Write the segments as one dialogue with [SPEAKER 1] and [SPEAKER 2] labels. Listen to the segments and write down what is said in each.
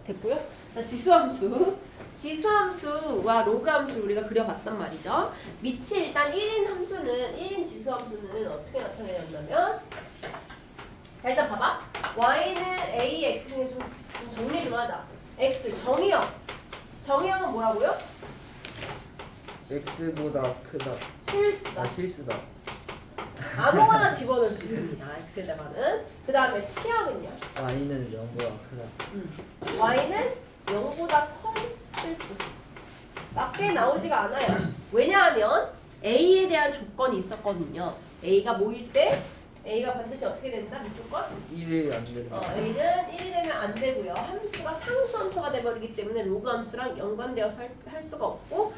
[SPEAKER 1] 됐고요. 자, 지수함수. 지수함수와 로그함수를 우리가 그려봤단 말이죠. 밑이 일단 1인 함수는 1인 지수함수는 어떻게 나타내냐면 자 일단 봐봐. y는 a, x 중에 좀 정리 좀 하자. x 정의형. 정의형은 뭐라고요?
[SPEAKER 2] x보다 크다.
[SPEAKER 1] 실수다.
[SPEAKER 2] 실수다.
[SPEAKER 1] 아무거나 집어넣을 수 있습니다. x에다가는. 그 다음에 치역은요?
[SPEAKER 2] y는 0보다 크다.
[SPEAKER 1] y는 0보다 커 실수. 밖에 나오지가 않아요. 왜냐하면 a에 대한 조건이 있었거든요. a가 뭐일 때 a가 반드시 어떻게 된다? 이 조건?
[SPEAKER 2] 1이 안 된다.
[SPEAKER 1] a는 1이 되면 안 되고요. 함수가 상수 함수가 돼버리기 때문에 로그 함수랑 연관되어서 할 수가 없고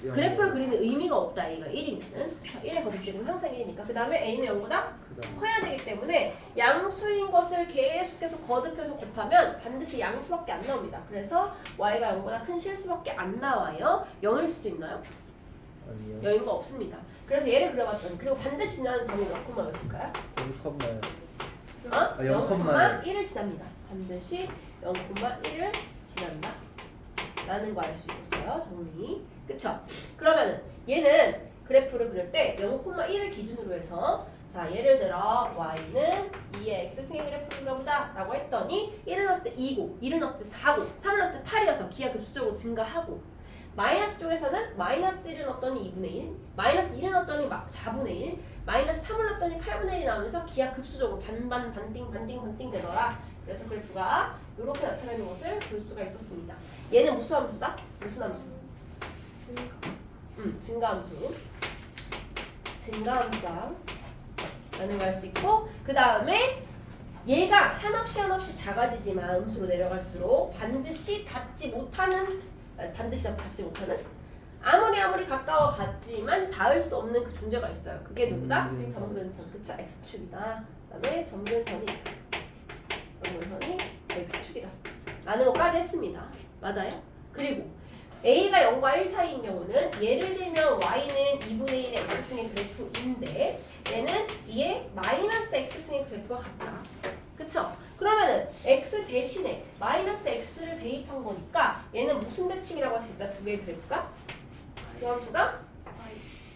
[SPEAKER 1] 그래프를 그리는 의미가 없다. a가 1이면은 1에 거듭되면 항상 1이니까 그 다음에 a는 0보다
[SPEAKER 2] 크다.
[SPEAKER 1] 커야 되기 때문에 양수인 것을 계속해서 거듭해서 곱하면 반드시 양수밖에 안 나옵니다. 그래서 y가 0보다 큰 실수밖에 안 나와요. 0일 수도 있나요?
[SPEAKER 2] 아니요.
[SPEAKER 1] 여유가 없습니다. 그래서 얘를 그려봤더니 그리고 반드시 지나는 점이 몇 몇일까요?
[SPEAKER 2] 0,1.
[SPEAKER 1] 어?
[SPEAKER 2] 0,1.
[SPEAKER 1] 0,1을 지납니다. 반드시 0,1을 지난다. 라는 거 알 수 있었어요. 정리. 그쵸? 그러면은 얘는 그래프를 그릴 때 0,1을 기준으로 해서 자 예를 들어 y는 2의 x승의 그래프를 그려보자 라고 했더니 1을 넣었을 때 2고 2를 넣었을 때 4고 3을 넣었을 때 8이어서 기하급수적으로 증가하고 마이너스 쪽에서는 마이너스 1을 넣었더니 2분의 1 마이너스 1을 넣었더니 4분의 1 마이너스 3을 넣었더니 8분의 1이 나오면서 기하급수적으로 반띵 되더라. 그래서 그래프가 이렇게 나타나는 것을 볼 수가 있었습니다. 얘는 무슨 함수다? 무슨 함수? 증가함수. 증가함수다 라는 걸 알 수 있고 그 다음에 얘가 한없이 작아지지만 음수로 내려갈수록 반드시 닿지 못하는 아무리 가까워 갔지만 닿을 수 없는 그 존재가 있어요. 그게 누구다? 점근선. 그쵸? x축이다. 그 다음에 점근선이 x축이다 라는 것까지 했습니다. 맞아요? 그리고 a가 0과 1 사이인 경우는 예를 들면 y는 2분의 1의 x승의 그래프인데 얘는 2의 마이너스 x승의 그래프와 같다. 그쵸? 그러면은 x 대신에 마이너스 x를 대입한 거니까 얘는 무슨 대칭이라고 할 수 있다? 두 개의 그래프가? 그 함수가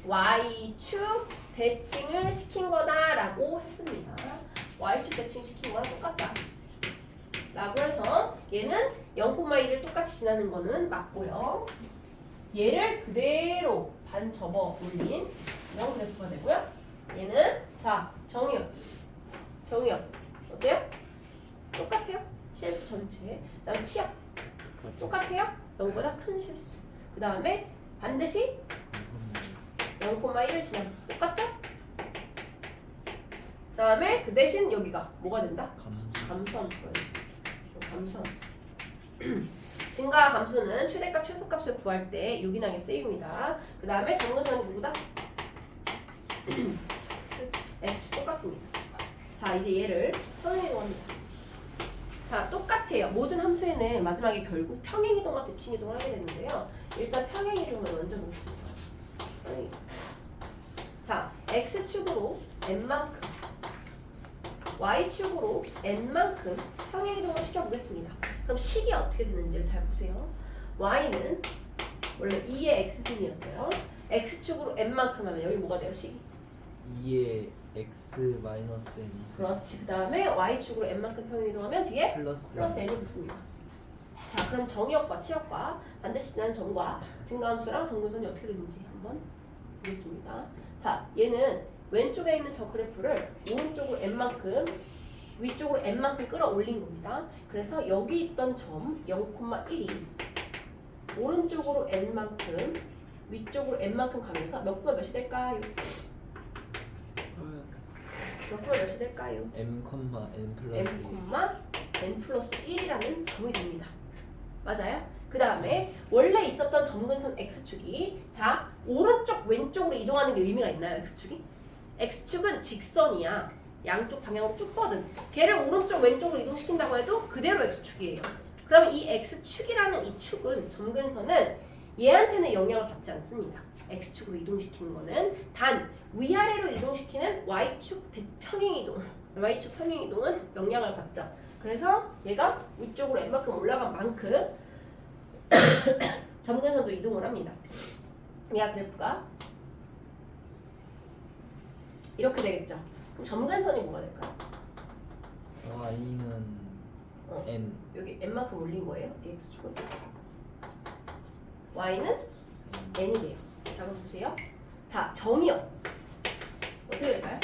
[SPEAKER 1] y축 대칭을 시킨 거다라고 했습니다. y축 대칭 시킨 거랑 똑같다. 라고 해서 얘는 0,1을 똑같이 지나는 거는 맞고요. 얘를 그대로 반 접어 올린 이런 그래프가 되고요. 얘는 자 정의역 어때요? 똑같아요. 실수 전체. 그다음 치역 똑같아요. 0보다 큰 실수. 그 다음에 반드시 0,1을 지나 똑같죠? 그 다음에 그 대신 여기가 뭐가 된다? 감소함수가 감소함수. 증가 감소는 최대값 최소값을 구할 때 요긴하게 쓰입니다. 그 다음에 정근선이 누구다? x축 똑같습니다. 자 이제 얘를 평행이동 합니다. 자 똑같아요. 모든 함수에는 마지막에 결국 평행이동과 대칭이동을 하게 되는데요. 일단 평행이동을 먼저 보겠습니다. 평행이동. 자 x축으로 n만큼 y축으로 n만큼 평행이동을 시켜보겠습니다. 그럼 식이 어떻게 되는지를 잘 보세요. y는 원래 2의 x승이었어요. x축으로 n만큼 하면 여기 뭐가 돼요? 식이?
[SPEAKER 2] 2의 x 마이너스 n.
[SPEAKER 1] 그렇지. 그 다음에 y축으로 n만큼 평행이동하면 뒤에
[SPEAKER 2] 플러스
[SPEAKER 1] n을 붙습니다. 자 그럼 정의역과 치역과 반드시 지나는 점과 증가함수랑 정근선이 어떻게 되는지 한번 보겠습니다. 자 얘는 왼쪽에 있는 저 그래프를 오른쪽으로 n만큼 위쪽으로 n만큼 끌어올린 겁니다. 그래서 여기 있던 점 0,1이 오른쪽으로 n만큼 위쪽으로 n만큼 가면서 몇 콤마 몇이 될까요? 몇 콤마 몇이 될까요?
[SPEAKER 2] m, n 플러스
[SPEAKER 1] n 플러스 1이라는 점이 됩니다. 맞아요? 그 다음에 원래 있었던 점근선 x축이 자 오른쪽 왼쪽으로 이동하는 게 의미가 있나요? x축이? x축은 직선이야. 양쪽 방향으로 쭉 뻗은 걔를 오른쪽 왼쪽으로 이동시킨다고 해도 그대로 x축이에요. 그러면 이 x축이라는 이 축은 점근선은 얘한테는 영향을 받지 않습니다. x축으로 이동시키는 거는 단 위아래로 이동시키는 y축 평행이동 Y축 평행이동은 영향을 받죠. 그래서 얘가 위쪽으로 n만큼 올라간 만큼 점근선도 이동을 합니다. 얘가 그래프가 이렇게 되겠죠. 그럼 점근선이 뭐가 될까요?
[SPEAKER 2] y는 n
[SPEAKER 1] 여기 n만큼 올린 거예요. 이 x축을. y는 n이 돼요. 자, 그럼 보세요. 자, 정의역 어떻게 될까요?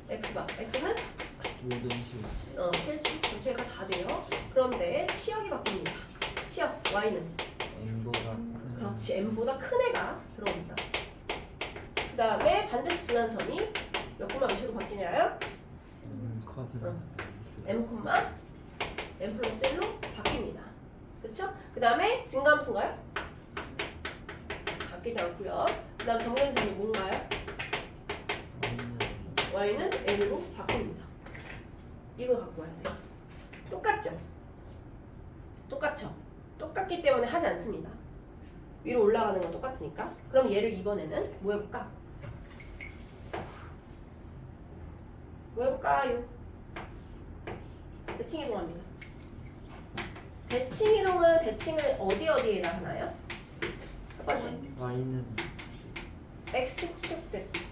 [SPEAKER 1] x가 x는
[SPEAKER 2] 모든 실수
[SPEAKER 1] 실수 전체가 다 돼요. 그런데 치역이 바뀝니다. 치역 y는
[SPEAKER 2] n보다 큰
[SPEAKER 1] 그렇지 n보다 큰 애가 들어옵니다. 그 다음에 반드시 지난 점이 몇 콤마 몇으로 바뀌냐요? m 콤마 n 플러스 1로 바뀝니다. 그쵸? 그 다음에 증가함수인가요? 바뀌지 않고요. 그 다음 정근선이 뭔가요? y는 n으로 바뀝니다. 이거 갖고 와야 돼요. 똑같죠? 똑같죠? 똑같기 때문에 하지 않습니다. 위로 올라가는 건 똑같으니까. 그럼 얘를 이번에는 뭐 해볼까? 뭐 해볼까요? 대칭 이동합니다. 대칭 이동은 대칭을 어디에다 하나요? 첫 번째
[SPEAKER 2] y는
[SPEAKER 1] x축 대칭.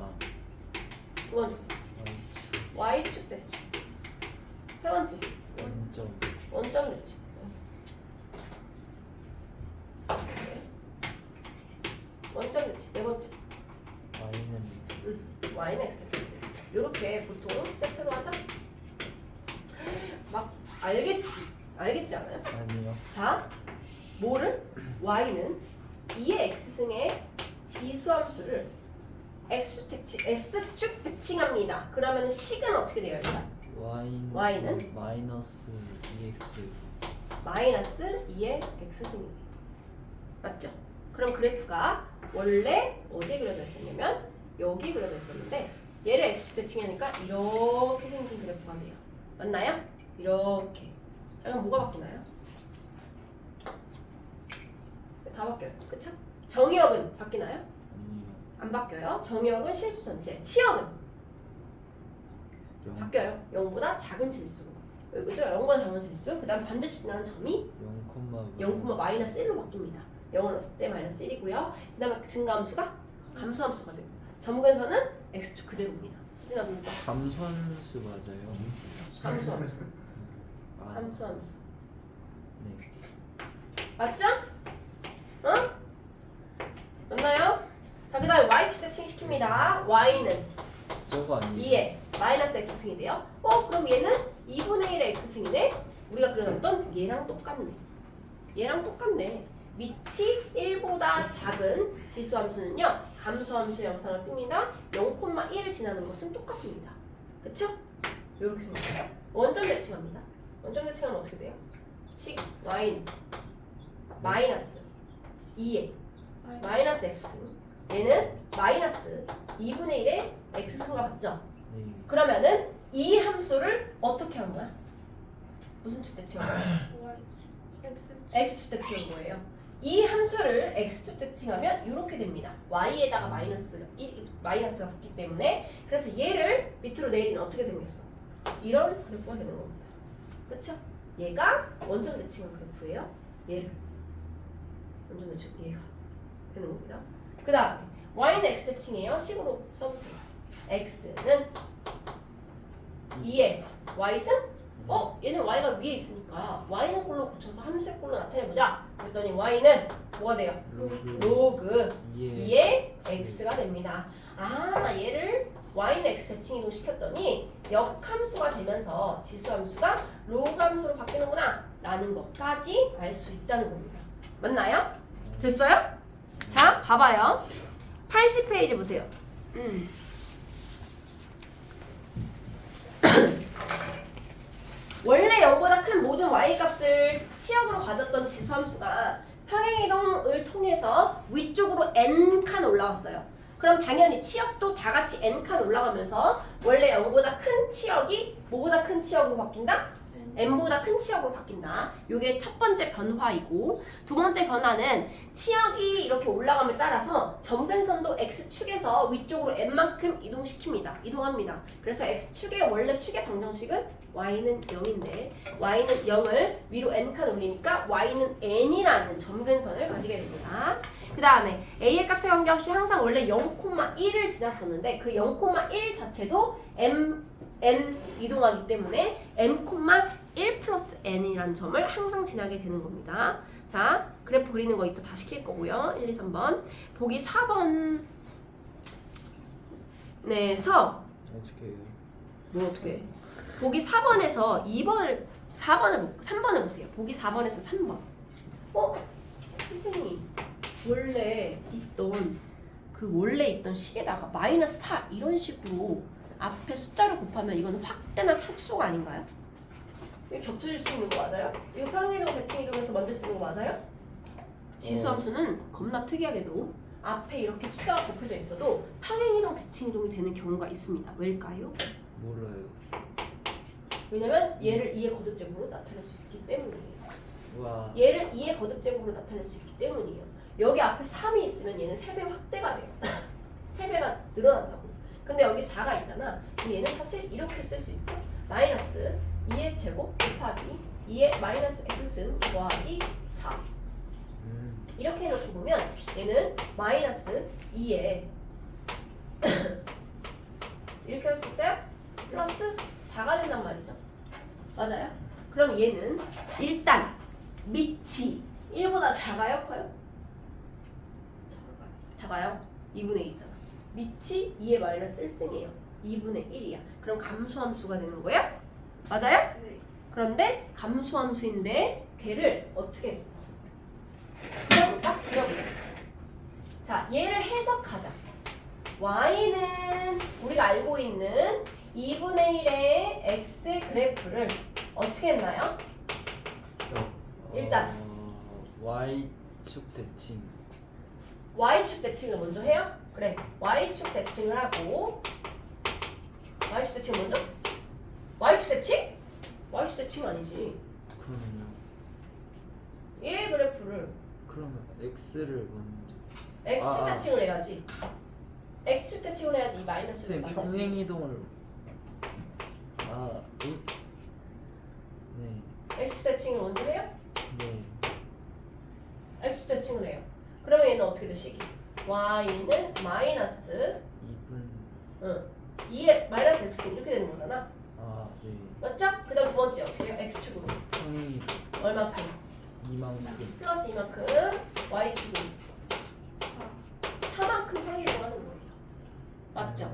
[SPEAKER 2] 아
[SPEAKER 1] 두 번째
[SPEAKER 2] y축
[SPEAKER 1] y축 대칭. 세 번째
[SPEAKER 2] 원점
[SPEAKER 1] 원점 대칭. 원점 대칭. 네 번째
[SPEAKER 2] y는 x
[SPEAKER 1] y는 x 대칭. 요렇게 보통 세트로 하죠? 막 알겠지 않아요?
[SPEAKER 2] 아니요
[SPEAKER 1] 자, 뭐를? y는 2의 x승의 지수함수를 s축 대칭합니다. 그러면 식은 어떻게 되어야 돼요? y는
[SPEAKER 2] 마이너스 2x
[SPEAKER 1] 마이너스 2의 x승이에요. 맞죠? 그럼 그래프가 원래 어디에 그려져 있었냐면 여기 그려져 있었는데 얘를 x축 대칭하니까 이렇게 생긴 그래프가 돼요. 맞나요? 이렇게. 자, 그럼 뭐가 바뀌나요? 다 바뀌어요. 그쵸? 정의역은 바뀌나요?
[SPEAKER 2] 아니요
[SPEAKER 1] 안 바뀌어요. 정의역은 실수 전체. 치역은
[SPEAKER 2] 영
[SPEAKER 1] 바뀌어요. 0보다 작은 실수. 그죠? 0보다 작은 실수. 그 다음 반드시 지나는 점이 0, 마이너스 1로 바뀝니다. 0을 넣었을 때 마이너스 1이고요. 그 다음에 증가함수가 감소함수가 되고 점근선은 x축 그대로입니다. 수진아 누가?
[SPEAKER 2] 감소함수 맞아요?
[SPEAKER 1] 감소함수.
[SPEAKER 2] 아,
[SPEAKER 1] 감소함수.
[SPEAKER 2] 네
[SPEAKER 1] 맞죠? 응? 맞나요? 자, 그 다음에 y축 대칭 시킵니다. y는
[SPEAKER 2] 저거 아니에요?
[SPEAKER 1] 2에 마이너스 x승이 돼요. 그럼 얘는 2분의 1의 x승이네? 우리가 그려놨던 얘랑 똑같네. 얘랑 똑같네. 밑이 1보다 작은 지수함수는요 감소함수 양상을 띱니다. 0,1을 지나는 것은 똑같습니다. 그쵸? 이렇게 생각해요. 원점 대칭합니다. 원점 대칭하면 어떻게 돼요? 식 y는 마이너스 2에 마이너스 x 얘는 마이너스 2분의 1의 x승과 같죠?
[SPEAKER 2] 네
[SPEAKER 1] 그러면은 이 함수를 어떻게 한 거야? 무슨 축 대칭한 거야? x축 대칭한 거예요. 이 함수를 x축 대칭하면 이렇게 됩니다. y에다가 마이너스가 붙기 때문에 그래서 얘를 밑으로 내리면 어떻게 생겼어? 이런 그래프가 되는 겁니다. 그쵸? 얘가 원점 대칭한 그래프예요. 얘를 원점 대칭 얘가 되는 겁니다. 그 다음에 y는 x 대칭이에요. 식으로 써보세요. x는 2의 y승? 얘는 y가 위에 있으니까 y는 꼴로 고쳐서 함수의 꼴로 나타내보자. 그랬더니 y는 뭐가 돼요? 로그 2의 x가 됩니다. 얘를 y는 x 대칭 이동 시켰더니 역함수가 되면서 지수함수가 로그 함수로 바뀌는구나 라는 것까지 알 수 있다는 겁니다. 맞나요? 됐어요? 자, 봐봐요. 80페이지 보세요. 원래 0보다 큰 모든 y값을 치역으로 가졌던 지수함수가 평행이동을 통해서 위쪽으로 n칸 올라왔어요. 그럼 당연히 치역도 다 같이 n칸 올라가면서 원래 0보다 큰 치역이 뭐보다 큰 치역으로 바뀐다? n보다 큰 치역으로 바뀐다. 요게 첫 번째 변화이고 두 번째 변화는 치역이 이렇게 올라감에 따라서 점근선도 x축에서 위쪽으로 n만큼 이동합니다. 그래서 x축의 원래 축의 방정식은 y는 0인데 y는 0을 위로 n칸 올리니까 y는 n이라는 점근선을 가지게 됩니다. 그 다음에 a의 값에 관계없이 항상 원래 0,1을 지났었는데 그 0,1 자체도 n 이동하기 때문에 m,1 플러스 n이라는 점을 항상 지나게 되는 겁니다. 자, 그래프 그리는 거 이따 다 시킬 거고요. 1, 2, 3번. 보기 4번 에서
[SPEAKER 2] 어떻게 해요?
[SPEAKER 1] 뭐 어떻게 해? 보기 4번에서 3번을 보세요. 보기 4번에서 3번. 선생님 원래 있던 식에다가 마이너스 4 이런 식으로 앞에 숫자를 곱하면 이건 확대나 축소가 아닌가요? 이게 겹쳐질 수 있는 거 맞아요? 이거 평행이동 대칭이동에서 만들 수 있는 거 맞아요? 지수함수는 겁나 특이하게도 앞에 이렇게 숫자가 곱해져 있어도 평행이동 대칭이동이 되는 경우가 있습니다. 왜일까요?
[SPEAKER 2] 몰라요.
[SPEAKER 1] 왜냐면 얘를 2의 거듭제곱으로 나타낼 수 있기 때문이에요.
[SPEAKER 2] 와.
[SPEAKER 1] 얘를 2의 거듭제곱으로 나타낼 수 있기 때문이에요. 여기 앞에 3이 있으면 얘는 3배 확대가 돼요. 3배가 늘어난다고. 근데 여기 4가 있잖아. 그럼 얘는 사실 이렇게 쓸 수 있죠. 마이너스 2의 제곱 곱하기 2의 마이너스 x 더하기 4. 이렇게 해놓고 보면 얘는 마이너스 2에 이렇게 할 수 있어요? 플러스 4가 된단 말이죠. 맞아요? 그럼 얘는 일단 밑이 1보다 작아요? 커요? 작아요. 2분의 2잖아. 밑이 2의 마이너스 1승이에요. 2분의 1이야. 그럼 감수함수가 되는 거예요? 맞아요?
[SPEAKER 3] 네.
[SPEAKER 1] 그런데 감수함수인데 걔를 어떻게 했어? 그려볼까? 그려보자. 자, 얘를 해석하자. y는 우리가 알고 있는 2분의 1의 x의 그래프를 어떻게 했나요? 일단.
[SPEAKER 2] y축 대칭.
[SPEAKER 1] y축 대칭을 먼저 해요? 그래. y축 대칭을 하고 y축 대칭 먼저? y축 대칭? y축 대칭 아니지.
[SPEAKER 2] 그러면요.
[SPEAKER 1] 얘 그래프를
[SPEAKER 2] 그러면 x를 먼저.
[SPEAKER 1] x축 대칭을 해야지. x축 대칭을 해야지 이 마이너스를
[SPEAKER 2] 쌤
[SPEAKER 1] 만들 수 있는.
[SPEAKER 2] 평행 이동을. 네.
[SPEAKER 1] x축 대칭을 먼저 해요?
[SPEAKER 2] 네.
[SPEAKER 1] x축 대칭을 해요. 그러면 얘는 어떻게 돼 식이? y는 마이너스
[SPEAKER 2] 2분.
[SPEAKER 1] 2의 마이너스 x 이렇게 되는 거잖아.
[SPEAKER 2] 네.
[SPEAKER 1] 맞죠? 그 다음 두 번째 어떻게 해요? x축으로
[SPEAKER 2] 평행 이동.
[SPEAKER 1] 얼마큼?
[SPEAKER 2] 2만큼.
[SPEAKER 1] 플러스 이만큼 y축으로 4만큼 평행이동하는 거예요. 맞죠?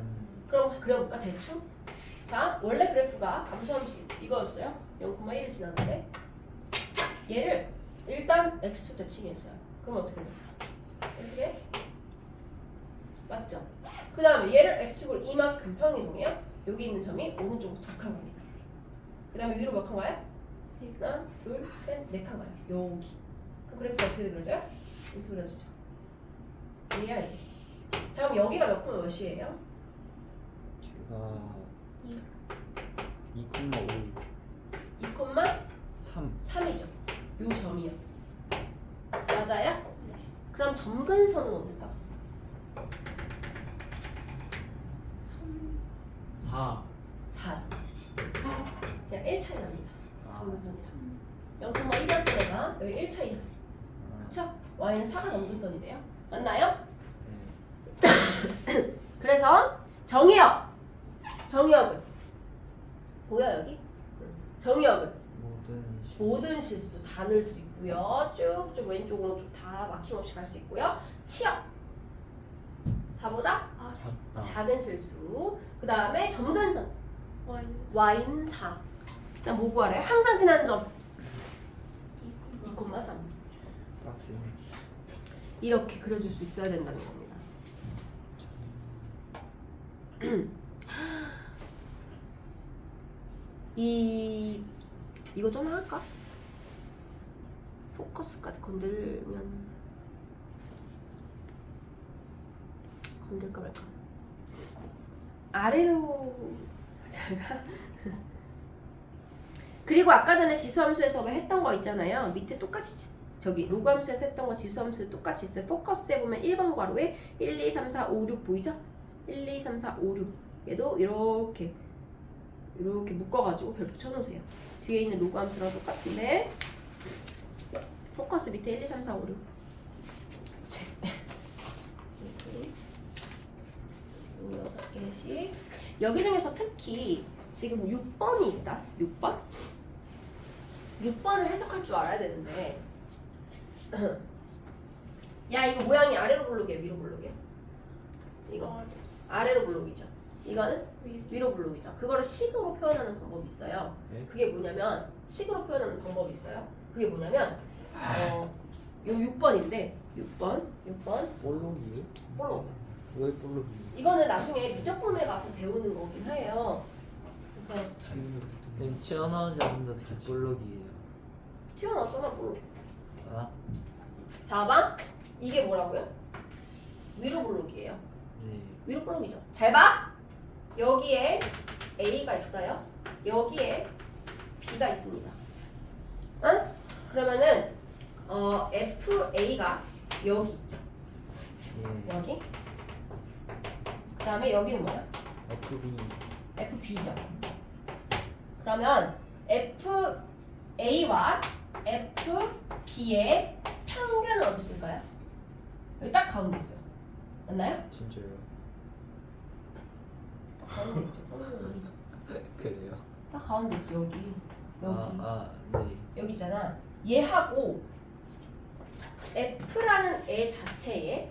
[SPEAKER 1] 그럼 그려볼까 대충? 자, 원래 그래프가 감소함수 이거였어요. 0,1을 지났는데 자, 얘를 일단 x축 대칭했어요. 그럼 어떻게 돼? 이렇게 돼? 맞죠? 그 다음에 얘를 x축으로 이만큼 평행이동해요. 여기 있는 점이 오른쪽으로 2칸 갑니다. 그 다음에 위로 몇 칸 가요? 하나, 둘, 셋, 4칸 가요. 여기. 그럼 그래프가 어떻게 그려져요? 이렇게 그려지죠. 얘야 이게. 자, 그럼 여기가 몇 콤마 몇이에요?
[SPEAKER 2] 제가 2,5. 3.
[SPEAKER 1] 3이죠. 요 점이요. 맞아요? 네. 그럼 점근선은 뭡니까?
[SPEAKER 2] 4.
[SPEAKER 1] 4죠. 그냥 1 차이 납니다.
[SPEAKER 2] 아.
[SPEAKER 1] 점근선이랑. 0,1이었던 애가 여기 1 차이 나요. 그쵸? y는 4가 점근선이래요. 맞나요?
[SPEAKER 2] 네.
[SPEAKER 1] 그래서 정의역은 보여 여기? 정의역은 모든 실수 다 넣을 수 있고요. 쭉쭉 왼쪽 오른쪽 다 막힘없이 갈 수 있고요. 치역 4보다 작은 실수. 그 다음에 점근선 y는 4. 그다음 뭐 구하래요? 항상 지나는 점 2,3.
[SPEAKER 2] 빡세네.
[SPEAKER 1] 이렇게 그려줄 수 있어야 된다는 겁니다. 이거 좀 할까? 포커스까지 건들면 건들까 말까? 아래로 제가 그리고 아까 전에 지수함수에서 왜 했던 거 있잖아요. 밑에 똑같이 저기 로그함수에서 했던 거 지수함수에 똑같이 있어요. 포커스에 보면 1번 괄호에 1, 2, 3, 4, 5, 6 보이죠? 1, 2, 3, 4, 5, 6 얘도 이렇게 묶어가지고 별표 쳐놓으세요. 뒤에 있는 로그함수랑 똑같은데 포커스 밑에 1, 2, 3, 4, 5, 6 6개씩 여기 중에서 특히 지금 6번이 있다. 6번 6번을 해석할 줄 알아야 되는데 야 이거 모양이 아래로 블록이야 위로 블록이야? 이거 아래로 블록이죠. 이거는 위로 블록이죠. 그거를 식으로 표현하는 방법이 있어요.
[SPEAKER 2] 네.
[SPEAKER 1] 그게 뭐냐면 식으로 표현하는 방법이 있어요. 그게 뭐냐면 요 6번인데 6번
[SPEAKER 2] 볼록이요?
[SPEAKER 1] 볼록.
[SPEAKER 2] 왜 볼록이?
[SPEAKER 1] 이거는 나중에 미적분에 가서 배우는 거긴 해요. 그래서
[SPEAKER 2] 선생님 튀어나오지 않는다 어떻게 볼록이에요?
[SPEAKER 1] 튀어나왔잖아 볼록.
[SPEAKER 2] 아?
[SPEAKER 1] 봐봐. 이게 뭐라고요? 위로 블록이에요.
[SPEAKER 2] 네.
[SPEAKER 1] 위로 블록이죠. 잘 봐. 여기에 A가 있어요. 여기에 B가 있습니다. 응? 그러면은 FA가 여기 있죠.
[SPEAKER 2] 예.
[SPEAKER 1] 여기. 그 다음에 여기는 뭐야?
[SPEAKER 2] FB.
[SPEAKER 1] FB죠. 그러면 FA와 FB의 평균은 어디 있을까요? 여기 딱 가운데 있어요. 맞나요?
[SPEAKER 2] 진짜요?
[SPEAKER 1] 딱 가운데 있죠. 가운데.
[SPEAKER 2] 그래요?
[SPEAKER 1] 딱 가운데 있지 여기.
[SPEAKER 2] 네.
[SPEAKER 1] 여기 있잖아. 얘하고 F라는 애 자체에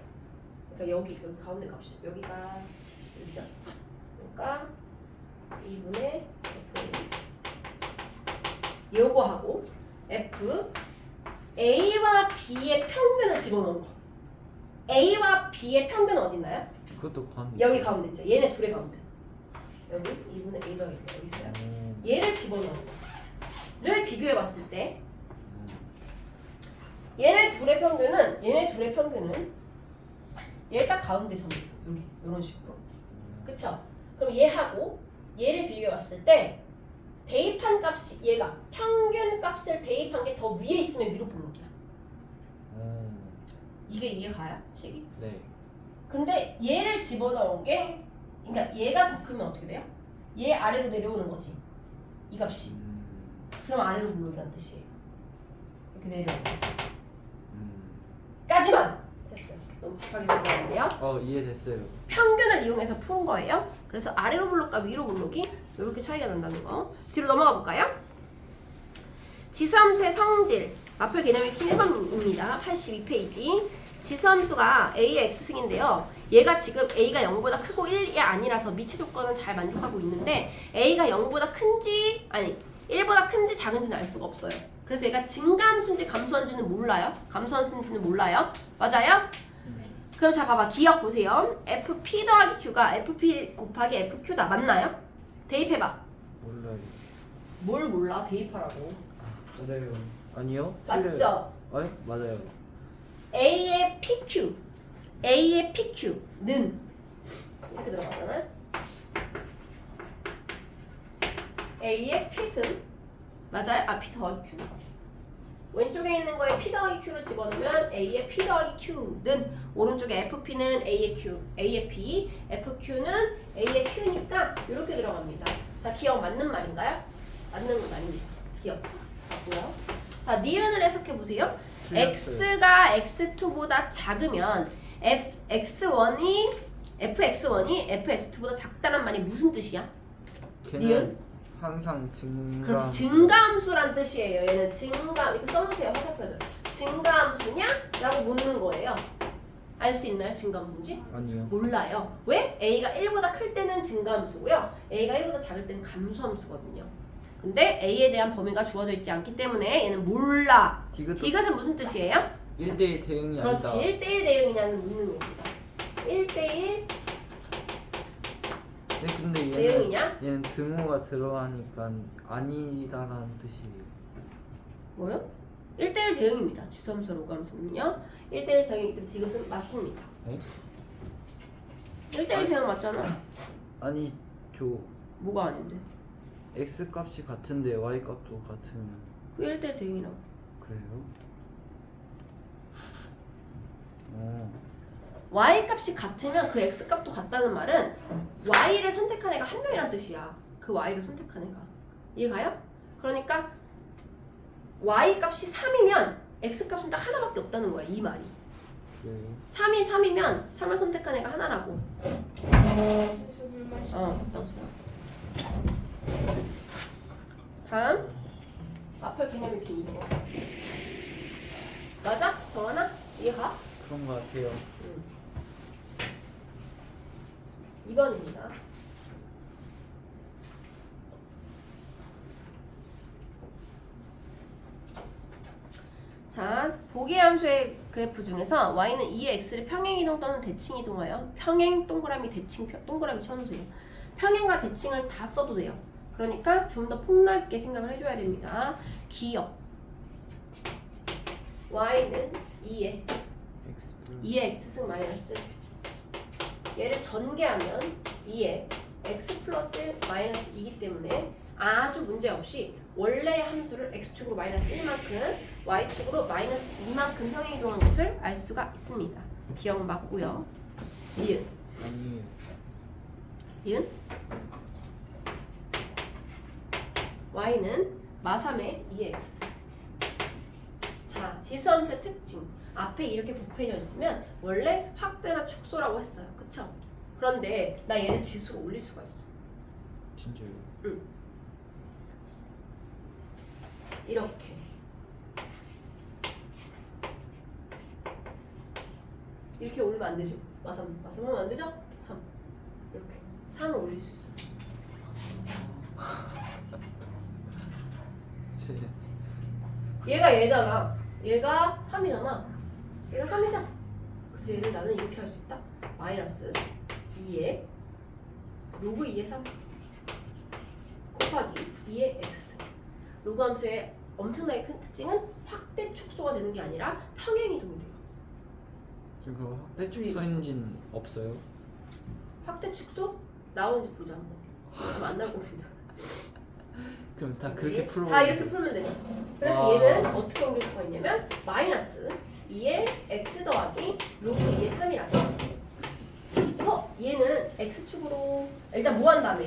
[SPEAKER 1] 그러니까 여기 가운데 값이죠. 여기가 여기죠. 그러니까 2분의 F 요거하고 F A와 B의 평균을 집어넣은 거. A와 B의 평균은 어디 있나요?
[SPEAKER 2] 그것도 가운데.
[SPEAKER 1] 여기 가운데 있죠. 얘네 둘의 가운데. 여기 2분의 A 더하기 여기 있어요. 얘를 집어넣은 거를 비교해 봤을 때 얘네 둘의 평균은 얘 딱 가운데 점에 있어. 여기 이런 식으로. 그쵸? 그럼 얘하고 얘를 비교해 봤을 때 대입한 값이 얘가 평균 값을 대입한 게 더 위에 있으면 위로 블록이야. 이게 이해가요? 식이?
[SPEAKER 2] 네.
[SPEAKER 1] 근데 얘를 집어넣은 게 그러니까 얘가 더 크면 어떻게 돼요? 얘 아래로 내려오는 거지. 이 값이. 그럼 아래로 블록이란 뜻이에요. 이렇게 내려오는 거. 까지만 됐어요. 너무 급하게 생각하는데요.
[SPEAKER 2] 이해됐어요.
[SPEAKER 1] 평균을 이용해서 푸는 거예요. 그래서 아래로 블록과 위로 블록이 이렇게 차이가 난다는 거. 뒤로 넘어가 볼까요? 지수함수의 성질 마플 개념 키 1번입니다. 82페이지. 지수함수가 A의 X승인데요. 얘가 지금 A가 0보다 크고 1이 아니라서 미치 조건은 잘 만족하고 있는데 A가 0보다 큰지 아니 1보다 큰지 작은지는 알 수가 없어요. 그래서 얘가 증가함수인지 감소함수인지는 몰라요. 감소함수인지는 몰라요. 맞아요? 그럼 자 봐봐. 기억 보세요. FP 더하기 Q가 FP 곱하기 FQ다. 맞나요? 대입해봐.
[SPEAKER 2] 몰라요.
[SPEAKER 1] 뭘 몰라? 대입하라고.
[SPEAKER 2] 맞아요. 아니요?
[SPEAKER 1] 맞죠?
[SPEAKER 2] 맞아요.
[SPEAKER 1] A의 PQ는 이렇게 들어가잖아. A의 P는 맞아요? P 더하기 Q. 왼쪽에 있는 거에 P 더하기 Q를 집어넣으면 A의 P 더하기 Q는 오른쪽에 FP는 A의 P, FQ는 A의 Q니까 이렇게 들어갑니다. 자, 기억 맞는 말인가요? 맞는 말입니다. 기억 맞고요. 자, 니은을 해석해 보세요. X가 X2보다 작으면 FX1이 FX2보다 작다는 말이 무슨 뜻이야?
[SPEAKER 2] 걔는
[SPEAKER 1] 니은?
[SPEAKER 2] 항상 증가.
[SPEAKER 1] 그렇지, 증가함수란 뜻이에요. 얘는 이렇게 써놓으세요. 화살표를. 증가함수냐? 라고 묻는 거예요. 알 수 있나요? 증가함수인지?
[SPEAKER 2] 아니요.
[SPEAKER 1] 몰라요. 왜? A가 1보다 클 때는 증가함수고요. A가 1보다 작을 때는 감소함수거든요. 근데 A에 대한 범위가 주어져 있지 않기 때문에 얘는 몰라. 디귿은 무슨 뜻이에요?
[SPEAKER 2] 1대1 대응이 아니다.
[SPEAKER 1] 그렇지. 1대1 대응이냐는 묻는 겁니다. 1대1
[SPEAKER 2] 네, 근데
[SPEAKER 1] 대응이냐?
[SPEAKER 2] 얘는 등호가 들어가니까 아니다라는 뜻이에요.
[SPEAKER 1] 뭐요? 1대1 대응입니다. 지수함수 로감수는요. 1대1 대응이기 때문에 디귿은 맞습니다.
[SPEAKER 2] 네?
[SPEAKER 1] 1대1 대응 맞잖아.
[SPEAKER 2] 아니,
[SPEAKER 1] 뭐가 아닌데?
[SPEAKER 2] x 값이 같은데 y 값도 같으면
[SPEAKER 1] 그 1대 대응이라고.
[SPEAKER 2] 그래요?
[SPEAKER 1] y 값이 같으면 그 x 값도 같다는 말은 y를 선택한 애가 한 명이란 뜻이야. 그 y를 선택한 애가. 이해가요? 그러니까 y 값이 3이면 x 값은 딱 하나밖에 없다는 거야. 이 말이.
[SPEAKER 2] 그래요?
[SPEAKER 1] 3이 3이면 3을 선택한 애가 하나라고.
[SPEAKER 3] 물 마시.
[SPEAKER 1] 다음 마펄 개념의 비밀. 맞아? 정하나? 이해가?
[SPEAKER 2] 그런 거 같아요.
[SPEAKER 1] 2번입니다. 자, 보기 함수의 그래프 중에서 y는 2의 x를 평행이동 또는 대칭이동하여 평행 동그라미 대칭 동그라미 쳐놓으세요. 평행과 대칭을 다 써도 돼요. 그러니까 좀 더 폭넓게 생각을 해줘야 됩니다. 기억 y는 2의 x승 마이너스 얘를 전개하면 2의 x 플러스 1 마이너스 2이기 때문에 아주 문제없이 원래의 함수를 x축으로 마이너스 1만큼 y축으로 마이너스 2만큼 평행이동한 것을 알 수가 있습니다. 기억은 맞고요. 니은
[SPEAKER 2] 아니에요.
[SPEAKER 1] 니은 y는 마3의 2의 x승. 자, 지수함수의 특징 앞에 이렇게 곱해져 있으면 원래 확대나 축소라고 했어요. 그쵸? 그런데 나 얘를 지수로 올릴 수가 있어.
[SPEAKER 2] 진짜요?
[SPEAKER 1] 응. 이렇게 이렇게 올리면 안 되지. 마삼 하면 안 되죠? 3 이렇게 3을 올릴 수 있어. 얘가 얘잖아. 얘가 3이잖아. 얘가 3이잖아. 그래서 얘를 나는 이렇게 할 수 있다. 마이너스 2의 로그 2의 3 곱하기 2의 x. 로그 함수의 엄청나게 큰 특징은 확대 축소가 되는 게 아니라 평행 이동이 돼요.
[SPEAKER 2] 지금 그 확대 축소인지는 없어요?
[SPEAKER 1] 확대 축소 나오는지 보자 한번. 그럼 안 나올 겁니다.
[SPEAKER 2] 그럼 다 그렇게 풀어.
[SPEAKER 1] 다 이렇게 풀면 되죠. 그래서
[SPEAKER 2] 와.
[SPEAKER 1] 얘는 어떻게 옮길 수가 있냐면 마이너스 2의 x 더하기 로그 2의 3이라서 얘는 x축으로 일단 뭐 한 다음에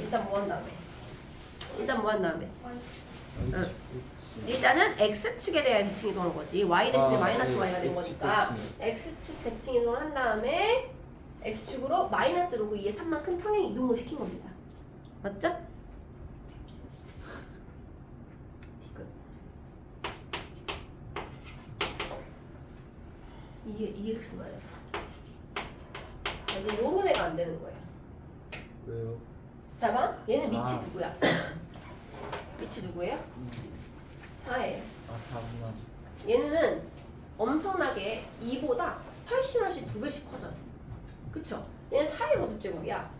[SPEAKER 1] 일단은 x축에 대한 대칭 이동한 거지. y 대신에 마이너스
[SPEAKER 2] 네.
[SPEAKER 1] y가 된 거니까 x축 대칭 이동을 한 다음에 x축으로 마이너스 로그 2의 3만큼 평행 이동을 시킨 겁니다. 맞죠? 이게 2x 마이너스. 이제 요런 애가 안 되는 거예요.
[SPEAKER 2] 왜요?
[SPEAKER 1] 자, 봐. 얘는 밑이
[SPEAKER 2] 아.
[SPEAKER 1] 누구야? 밑이 누구예요? 4예요.
[SPEAKER 2] 아 4분만.
[SPEAKER 1] 얘는 엄청나게 2보다 훨씬 2배씩 커져요. 그쵸? 얘는 4의 거듭제곱이야.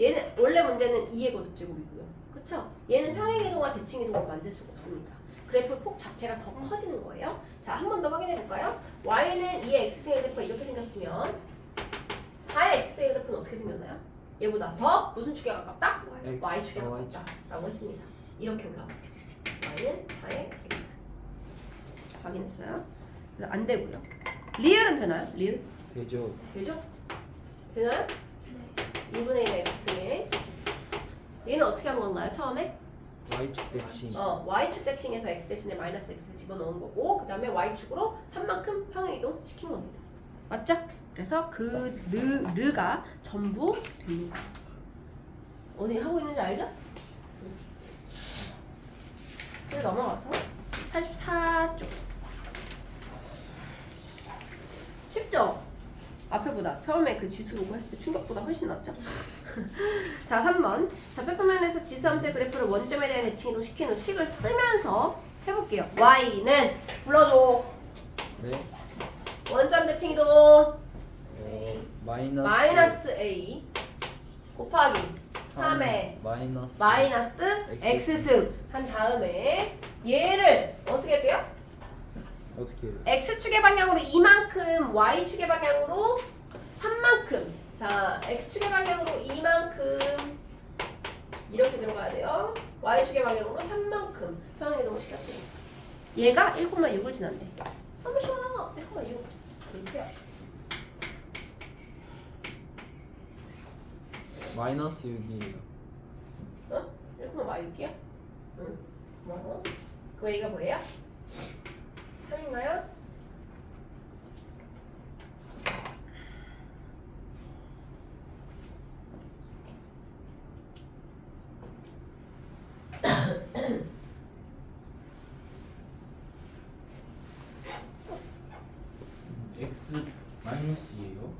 [SPEAKER 1] 얘는 원래 문제는 2의 거듭제곱이고요. 그쵸? 얘는 평행이동과 대칭이동을 만들 수가 없습니다. 그래프 폭 자체가 더 커지는 거예요. 자, 한 번 더 확인해 볼까요? y는 2의 x승의 그래프가 이렇게 생겼으면 4의 x승의 그래프는 어떻게 생겼나요? 얘보다 더 무슨 축에 가깝다? y축에 가깝다 라고 했습니다. 이렇게 올라와요. y는 4의 x. 확인했어요? 그래서 안 되고요. 리을은 되나요? 리을?
[SPEAKER 2] 되죠.
[SPEAKER 1] 되죠? 되나요?
[SPEAKER 3] 네.
[SPEAKER 1] 2분의 1의 x승에 얘는 어떻게 한 건가요? 처음에?
[SPEAKER 2] y축 대칭.
[SPEAKER 1] y축 대칭에서 x 대신에 마이너스 x를 집어넣은 거고 그 다음에 y축으로 3만큼 평행이동 시킨 겁니다. 맞죠? 그래서 그 르가 전부 됩니다. 어디 하고 있는지 알죠? 그래 넘어가서 84쪽 쉽죠? 앞에보다 처음에 그 지수 로그 했을 때 충격보다 훨씬 낫죠? 자 3번 좌표평면에서 지수함수의 그래프를 원점에 대한 대칭이동 시킨 후 식을 쓰면서 해볼게요. y는 불러줘.
[SPEAKER 2] 네.
[SPEAKER 1] 원점 대칭이동
[SPEAKER 2] 마이너스
[SPEAKER 1] a 곱하기 3의 마이너스 x승 한 다음에 얘를 어떻게 할게요?
[SPEAKER 2] 어떻게 해요?
[SPEAKER 1] x축의 방향으로 2만큼 y축의 방향으로 3만큼 자 x축의 방향으로 2만큼 이렇게 들어가야 돼요. y축의 방향으로 3만큼 평행이동을 시켰대요. 얘가 1,6을 지난대. 한번 쉬어. 1,6 그렇게요.
[SPEAKER 2] 마이너스 6이에요.
[SPEAKER 1] 어? 1,6이야? 응. 고마워. 그 얘가 뭐래요? 3인가요?
[SPEAKER 4] x 마이너스예요?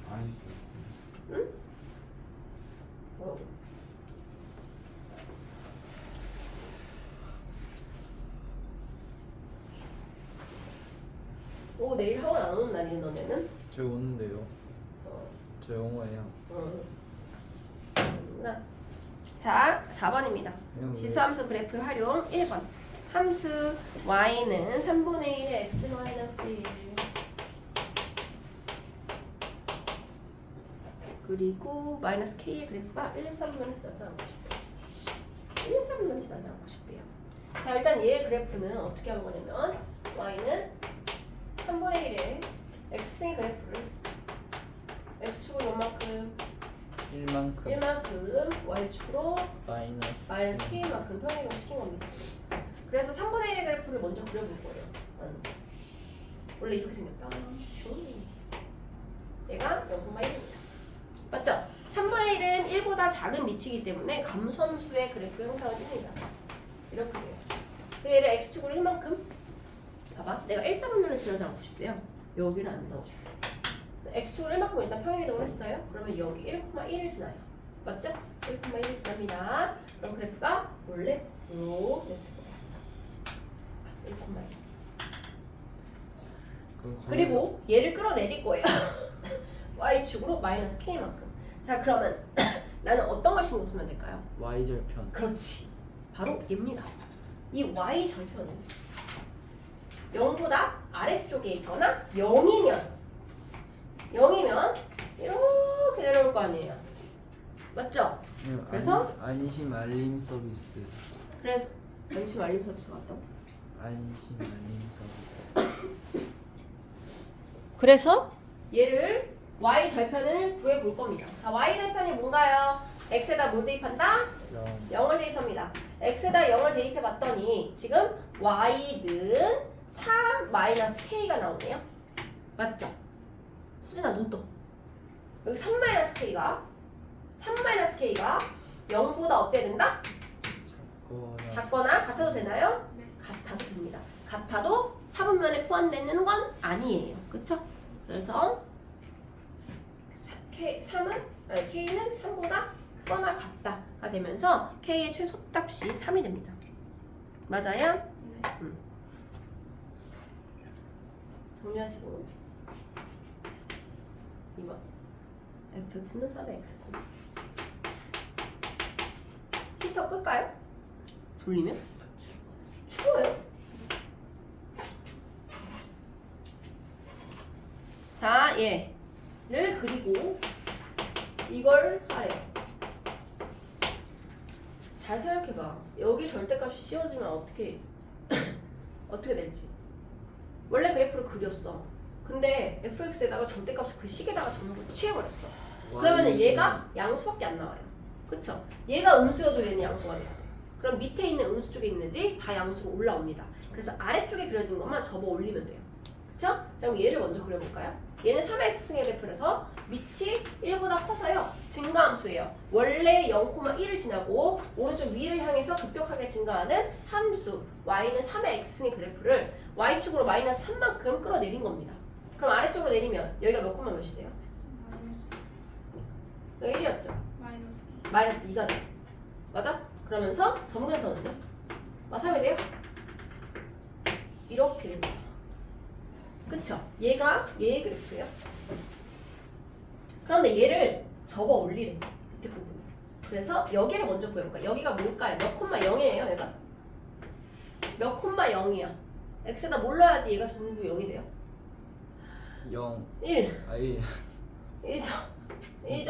[SPEAKER 4] 아니죠.
[SPEAKER 1] 뭐라고? 오, 내일 학원 안 오는 날이네, 너네는?
[SPEAKER 2] 저 오는데요.
[SPEAKER 1] 어.
[SPEAKER 2] 저 영어예요.
[SPEAKER 1] 나. 자, 4번입니다.
[SPEAKER 2] 그냥 왜-
[SPEAKER 1] 지수함수 그래프 활용 1번. 함수 y는 3분의 1의 x 마이너스 1 그리고 마이너스 k의 그래프가 1, 3분면에서 나지 않고 싶대요. 1, 3분면에서 나지 않고 싶대요. 자, 일단 얘의 그래프는 어떻게 한 거냐면 y는 3분의 1의 x의 그래프를 x축으로 요만큼
[SPEAKER 2] 1만큼
[SPEAKER 1] 1만큼 y축으로
[SPEAKER 2] 마이너스
[SPEAKER 1] 마이너스 k만큼 평행이동 시킨 겁니다. 그래서 3분의 1의 그래프를 먼저 그려볼 거예요. 원래 이렇게 생겼다. 얘가 0,1입니다. 맞죠? 3분의 1은 1보다 작은 미치기 때문에 감소함수의 그래프 형상을 띱니다. 이렇게 돼요. 얘를 x축으로 1만큼 봐봐. 내가 1, 4분면을 지나지 않고 싶대요. 여기를 안 지나고 싶대. x축으로 1만큼 일단 평행이동을 했어요. 그러면 여기 1,1을 지나요. 맞죠? 1,1을 지납니다. 그럼 그래프가 원래 이렇게 됐을 거예요. 1,1. 그리고 얘를 끌어내릴 거예요. y축으로 마이너스 k만큼. 자, 그러면 나는 어떤 걸 신경 쓰면 될까요?
[SPEAKER 2] y절편.
[SPEAKER 1] 그렇지. 바로 얘입니다. 이 y 절편은 0보다 아래쪽에 있거나 0이면 이렇게 내려올 거 아니에요. 맞죠? 그래서?
[SPEAKER 2] 안심 알림 서비스.
[SPEAKER 1] 그래서 안심 알림 서비스가 왔다고?
[SPEAKER 2] 안심 알림 서비스.
[SPEAKER 1] 그래서 얘를 y 절편을 구해 볼 겁니다. 자, y 절편이 뭔가요? x에다 뭘 대입한다? 0을 대입합니다. x에다 0을 대입해 봤더니 지금 y는 3-k가 나오네요. 맞죠? 수진아 눈 떠. 여기 3-k가 0보다 어때야 된다? 작거나 같아도 되나요?
[SPEAKER 3] 네.
[SPEAKER 1] 같아도 됩니다. 같아도 4분면에 포함되는 건 아니에요. 그쵸? 그래서 K는 3보다 크거나 같다가 되면서 K의 최소값이 3이 됩니다. 맞아요?
[SPEAKER 3] 네.
[SPEAKER 1] 정리하시고 2번 fx는 3x습니다. 히터 끌까요? 졸리면? 추워요. 자, 얘를 그리고 이걸 하래요. 잘 생각해봐. 여기 절대값이 씌워지면 어떻게 어떻게 될지. 원래 그래프를 그렸어. 근데 fx에다가 절대값을 그 식에다가 전부 취해버렸어. 그러면 얘가 양수밖에 안 나와요. 그쵸? 얘가 음수여도 얘는 양수가 돼야 돼. 그럼 밑에 있는 음수 쪽에 있는 애들이 다 양수로 올라옵니다. 그래서 아래쪽에 그려진 것만 접어 올리면 돼요. 그쵸? 자, 그럼 얘를 먼저 그려볼까요? 얘는 3x승의 그래프라서 밑이 1보다 커서요. 증가함수예요. 원래 0,1을 지나고 오른쪽 위를 향해서 급격하게 증가하는 함수 y는 3의 x승의 그래프를 y축으로 마이너스 3만큼 끌어내린 겁니다. 그럼 아래쪽으로 내리면 여기가 몇 콤마 몇이 돼요?
[SPEAKER 3] 마이너스
[SPEAKER 1] 여기 1이었죠?
[SPEAKER 3] 마이너스
[SPEAKER 1] 마이너스 2가 돼요. 맞아? 그러면서 점근선은요? 3이 돼요? 이렇게 됩니다. 그쵸? 얘가 얘의 그래프예요. 그런데 얘를 접어 올리래. 밑에 부분. 그래서 여기를 먼저 구해볼까? 여기가 뭘까요? 몇 콤마 0이에요, 얘가? 몇 콤마 0이야? x에다 뭘 넣어야지 얘가 전부 0이 돼요?
[SPEAKER 2] 0.
[SPEAKER 1] 1.
[SPEAKER 2] 아 1.
[SPEAKER 1] 1이죠? 1이죠?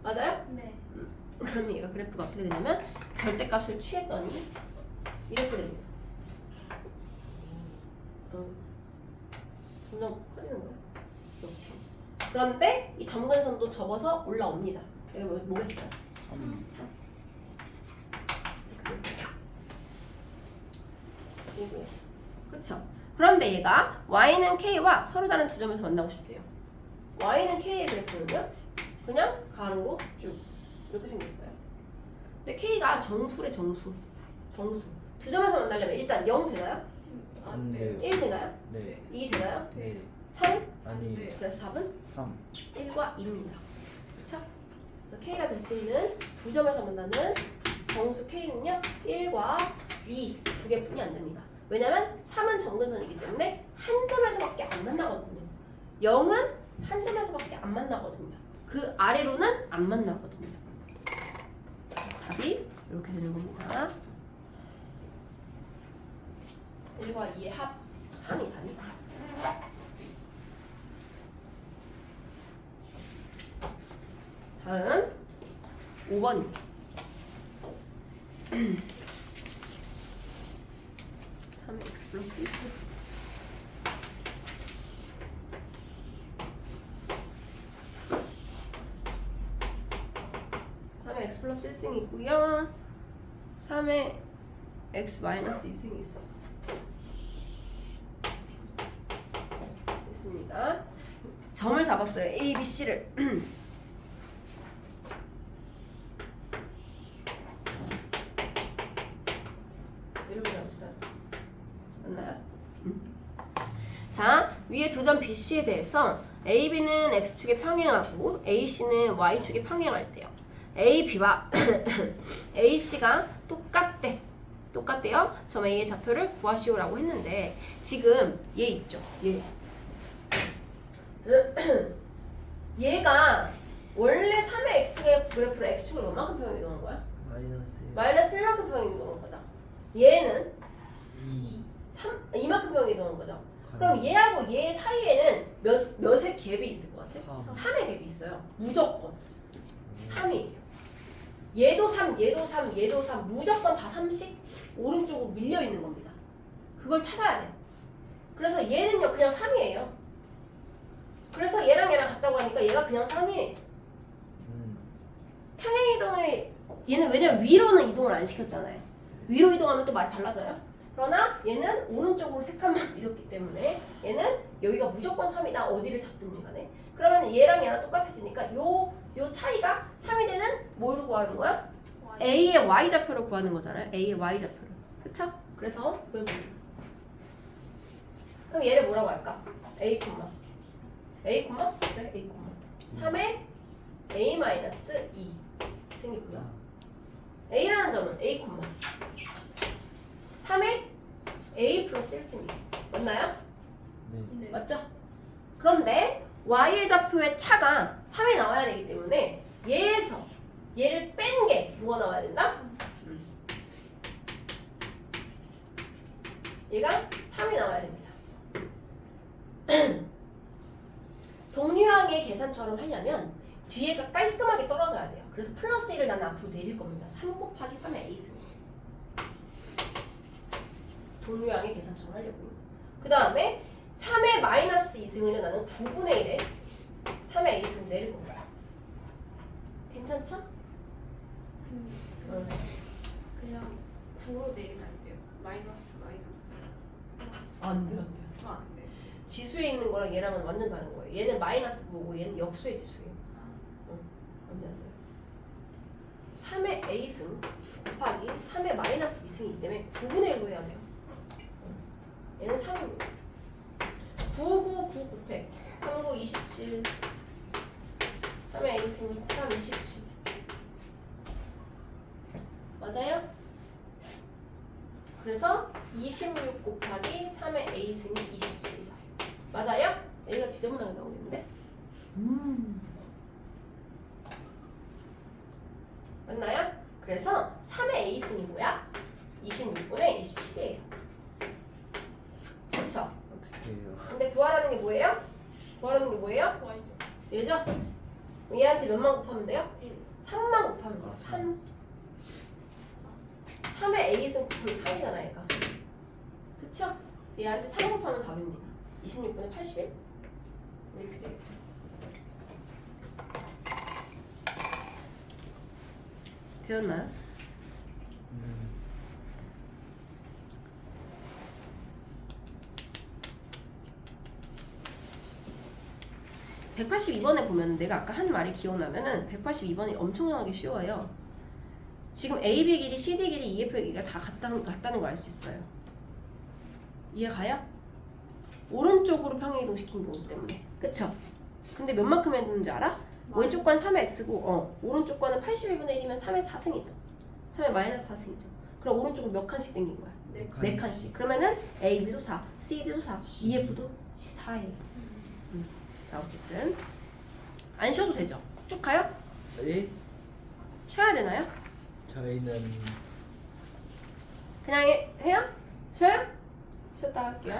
[SPEAKER 1] 맞아요?
[SPEAKER 3] 네.
[SPEAKER 1] 그러면 얘가 그래프가 어떻게 되냐면 절대값을 취했더니 이렇게 됩니다. 점점 커지는 거야. 이렇게. 그런데 이 점근선도 접어서 올라옵니다. 이거 뭐겠어요?
[SPEAKER 2] 3.
[SPEAKER 1] 이거. 그쵸? 그런데 얘가 y는 k와 서로 다른 두 점에서 만나고 싶대요. y는 k의 그래프는요, 그냥 가로로 쭉 이렇게 생겼어요. 근데 k가 정수래, 정수. 두 점에서 만나려면 일단 0 되나요?
[SPEAKER 3] 안 돼요.
[SPEAKER 1] 1 되나요?
[SPEAKER 2] 네.
[SPEAKER 1] 2 되나요?
[SPEAKER 2] 네.
[SPEAKER 1] 3?
[SPEAKER 2] 아니.
[SPEAKER 3] 네.
[SPEAKER 1] 그래서 답은
[SPEAKER 2] 3.
[SPEAKER 1] 1과 2입니다. 그쵸? 그래서 k가 될 수 있는 두 점에서 만나는 정수 k는요, 1과 2 두 개뿐이 안 됩니다. 왜냐면 3은 정근선이기 때문에 한 점에서밖에 안 만나거든요. 0은 한 점에서밖에 안 만나거든요. 그 아래로는 안 만나거든요. 그래서 답이 이렇게 되는 겁니다. 1과 2의 합 3이 답니다. 다음 5번입니다. 3x 플러스 1. x 플러스 1승이 있고요. 3에 x 마이너스 2승이 있어. 있습니다. 점을 잡았어요. A, B, C를. 이렇게 잡았어요. 맞나요? 자, 위에 두 점 B, C에 대해서 A, B는 X축에 평행하고 A, C는 Y축에 평행할 때요. A, B와 A, C가 똑같대요. 점 A의 좌표를 구하시오라고 했는데 지금 얘 있죠? 얘가 원래 3의 X의 그래프를 X축을 얼마큼 평행해 놓은 거야? 마이너스 1만큼 평행해 놓은 거죠. 얘는 2만큼 평행해 놓은 거죠. 그럼 얘하고 얘 사이에는 몇의 갭이 있을 것 같아? 3의 갭이 있어요. 무조건 3이에요. 얘도 3, 얘도 3, 얘도 3 무조건 다 3씩 오른쪽으로 밀려 있는 겁니다. 그걸 찾아야 돼. 그래서 얘는요 그냥 3이에요. 그래서 얘랑 같다고 하니까 얘가 그냥 3이에요. 평행 이동을 얘는 왜냐면 위로는 이동을 안 시켰잖아요. 위로 이동하면 또 말이 달라져요. 그러나 얘는 오른쪽으로 세 칸만 밀었기 때문에 얘는 여기가 무조건 3이다. 어디를 잡든지 간에. 그러면 얘랑 똑같아지니까 요 차이가 3이 되는 뭘 구하는 거야? A의 Y좌표를 구하는 거잖아요. A의 Y좌표를. 그쵸? 그래서 그럼 얘를 뭐라고 할까? A, A, 그래? A, 3의 A-2 승이고요. A라는 점은 A, 3의 A 플러스 1승이에요. 맞나요?
[SPEAKER 2] 네.
[SPEAKER 1] 맞죠? 그런데 Y의 좌표의 차가 3이 나와야 되기 때문에 얘에서 얘를 뺀 게 뭐가 나와야 된다? 얘가 3이 나와야 됩니다. 동류항의 계산처럼 하려면 뒤에가 깔끔하게 떨어져야 돼요. 그래서 플러스 1을 나는 앞으로 내릴 겁니다. 3 곱하기 3의 A승. 동류항의 계산처럼 하려고. 그 다음에 3의 마이너스 2승을 나는 9분의 1에 3의 A승을 내릴 겁니다. 괜찮죠?
[SPEAKER 3] 그냥 9로 내리면 안 돼요. 마이너스.
[SPEAKER 1] 안 돼요.
[SPEAKER 3] 안 돼.
[SPEAKER 1] 지수에 있는 거랑 얘랑은 완전 다른 거예요. 얘는 마이너스 9고 얘는 역수의 지수예요. 안 돼요. 3의 A승 곱하기 3의 마이너스 2승이기 때문에 9분의 1로 해야 돼요. 얘는 3이고 9, 9, 9 곱해 3, 9, 27 3의 A승 3, 27 맞아요? 그래서 26 곱하기 3의 A승이 27이다. 맞아요? 여기가 지저분하게 나오겠는데? 맞나요? 그래서 3의 A승이 뭐야? 26분의 27이에요. 그쵸?
[SPEAKER 2] 어떻게 해요?
[SPEAKER 1] 근데 구하라는 게 뭐예요? 구하라는 게 뭐예요?
[SPEAKER 3] Y죠.
[SPEAKER 1] 얘죠? 얘한테 몇만 곱하면 돼요?
[SPEAKER 3] 1.
[SPEAKER 1] 3만 곱하면 돼요.
[SPEAKER 2] 아,
[SPEAKER 1] 3. 3의 a는 곱하기 3이잖아 얘가. 그쵸? 얘한테 3 곱하면 답입니다. 26분의 81 이렇게 되겠죠. 되었나요? 182번에 보면 내가 아까 한 말이 기억나면은 182번이 엄청나게 쉬워요. 지금 AB 길이, CD 길이, EF의 길이가 다 같다는 걸 알 수 있어요. 이해가요? 오른쪽으로 평행이동 시킨 거기 때문에. 그쵸? 근데 몇 만큼 했는지 알아? 왼쪽 건 3의 x고 오른쪽 거는 81분의 1이면 3의 4승이죠. 3의 마이너스 4승이죠. 그럼 오른쪽으로 몇 칸씩 당긴 거야?
[SPEAKER 3] 네.
[SPEAKER 1] 4칸씩. 그러면은 AB도 4, CD도 4, EF도 4예요. 자 어쨌든 안 쉬어도 되죠? 쭉 가요?
[SPEAKER 2] 네?
[SPEAKER 1] 쉬어야 되나요?
[SPEAKER 2] 저희는
[SPEAKER 1] 그냥 해요? 쉬어요? 쉬었다 할게요.